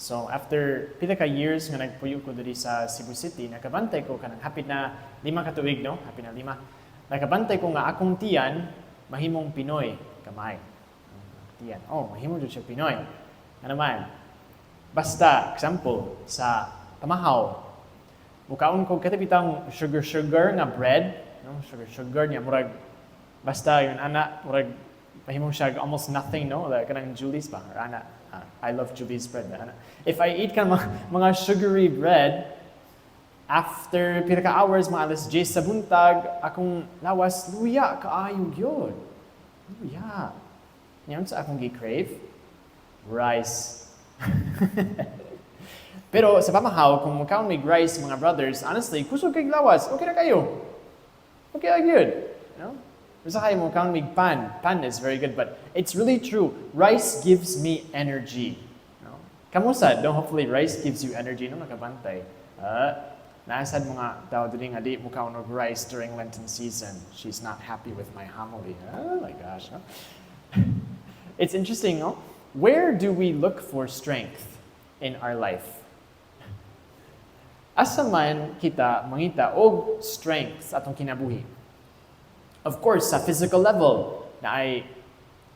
So after pila ka years nga nagpuyo ko diri sa Cebu City, nakabantay ko kanang hapit na 5 ka tuig, no? Hapit na 5. Nakabantay ko nga akong tiyan mahimong Pinoy kamay. Tiyan. Mahimo jud siya Pinoy. Ano man? Basta example sa pamahaw. Mukaon ko katipitang sugar nga bread, no? Sugar niya murag basta yun ana murag mahimong siya almost nothing, no? Like kanang Julie's ba or ana. I love Julie's bread. If I eat mga sugary bread, after pila ka hours, mga alas 10 sa buntag, akong lawas, luya, kaayo yun. Luya. Ngayon sa akong gi-crave, rice. Pero sa pamahaw, kung makaon may rice, mga brothers, honestly, kusog kay lawas, okay na kayo. Okay na good. You know? Basta kayo makaon may pan. Pan is very good, but it's really true. Rice gives me energy. You know? Kamusta? Hopefully rice gives you energy. No, nakabantay. Naasad mga tao diri nga di makaon og rice during Lenten season. She's not happy with my homily. Oh my gosh. No? It's interesting, no? Where do we look for strength in our life? Asa man kita mangita og strength sa atong kinabuhi? Of course, sa physical level, na ay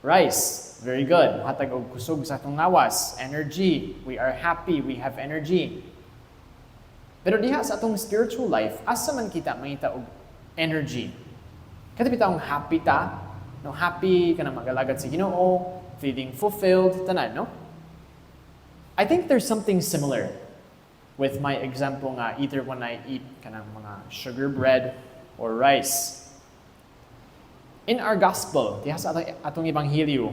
rice, very good. Hatag og kusog sa atong lawas, energy. We are happy, we have energy. Pero diha sa atong spiritual life, asa man kita mangita og energy? Katipita ang happy ta, no, happy ka na magalagad sa Ginoo, feeling fulfilled, tanan, no? I think there's something similar with my example nga either when I eat kanang mga sugar bread or rice. In our gospel, diha sa atong ebanghelyo,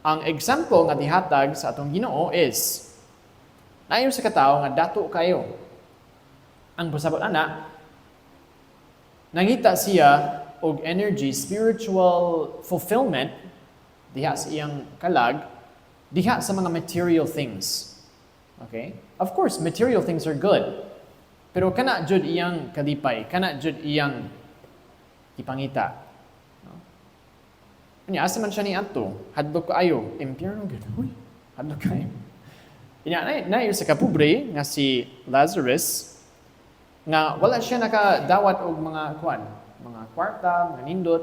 ang example nga dihatag sa atong Ginoo is naayon sa katawo nga dato kayo. Ang pasabot ana, nangita siya og energy, spiritual fulfillment diha sa iyang kalag, diha sa mga material things. Okay? Of course, material things are good. Pero kana jud iyang kalipay, kana jud iyang ipangita. Nya asa man siya ni adto, hadlok kaayo, impyerno gid. Uy, hadlok kaayo. Nya na sa kapobre nga si Lazarus nga wala siya nakadawat og mga mga kwarta, mga nindot.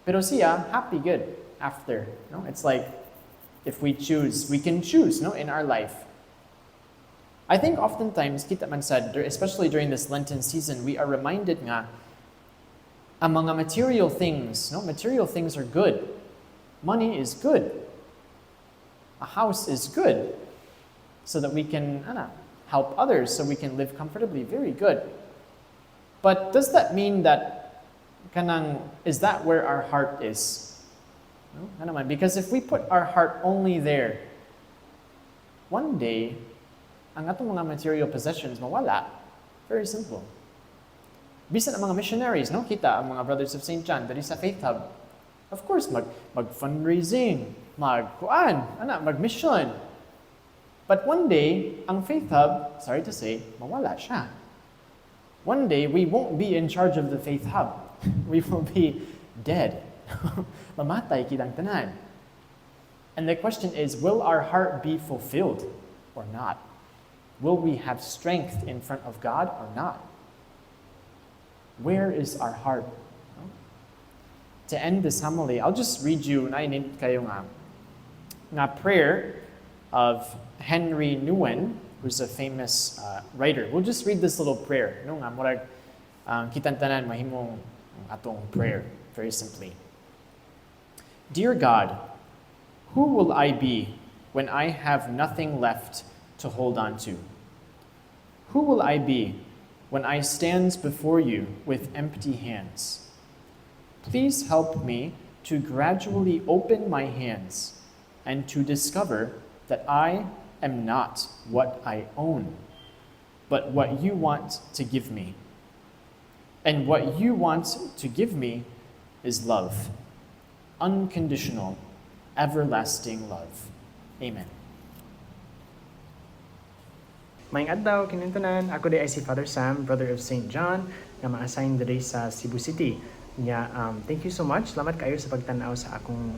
Pero siya happy good after, no? It's like if we choose, we can choose, no, in our life. I think oftentimes kita man sad, especially during this Lenten season, we are reminded nga ang mga material things, no? Material things are good. Money is good. A house is good. So that we can help others, so we can live comfortably. Very good. But does that mean that is that where our heart is? No? Because if we put our heart only there, one day, ang atong mga material possessions mawala. Very simple. Bisan ang mga missionaries, no? Kita ang mga Brothers of St. John dali sa Faith Hub. Of course, mag-fundraising, mag-mission. But one day, ang Faith Hub, sorry to say, mawala siya. One day, we won't be in charge of the Faith Hub. We will be dead. Mamatay kitang tanan. And the question is, will our heart be fulfilled or not? Will we have strength in front of God or not? Where is our heart? To end this homily, I'll just read you nainit kayo nga prayer of Henry Nouwen, who's a famous writer. We'll just read this little prayer. No nga murag kitang tanan mahimong atong prayer very simply. Dear God, who will I be when I have nothing left to hold on to? Who will I be when I stand before you with empty hands? Please help me to gradually open my hands and to discover that I am not what I own, but what you want to give me. And what you want to give me is love, unconditional, everlasting love. Amen. Maayong adlaw kinintanan, ako di ay si Father Sam, brother of St. John, nga ma-assign diri sa Cebu City. Thank you so much. Salamat kayo sa pagtanaw sa akong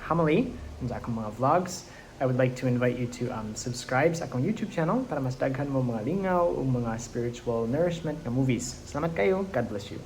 homily, sa akong mga vlogs. I would like to invite you to subscribe sa akong YouTube channel para mas daghan mo mga lingaw o mga spiritual nourishment nga movies. Salamat kayo. God bless you.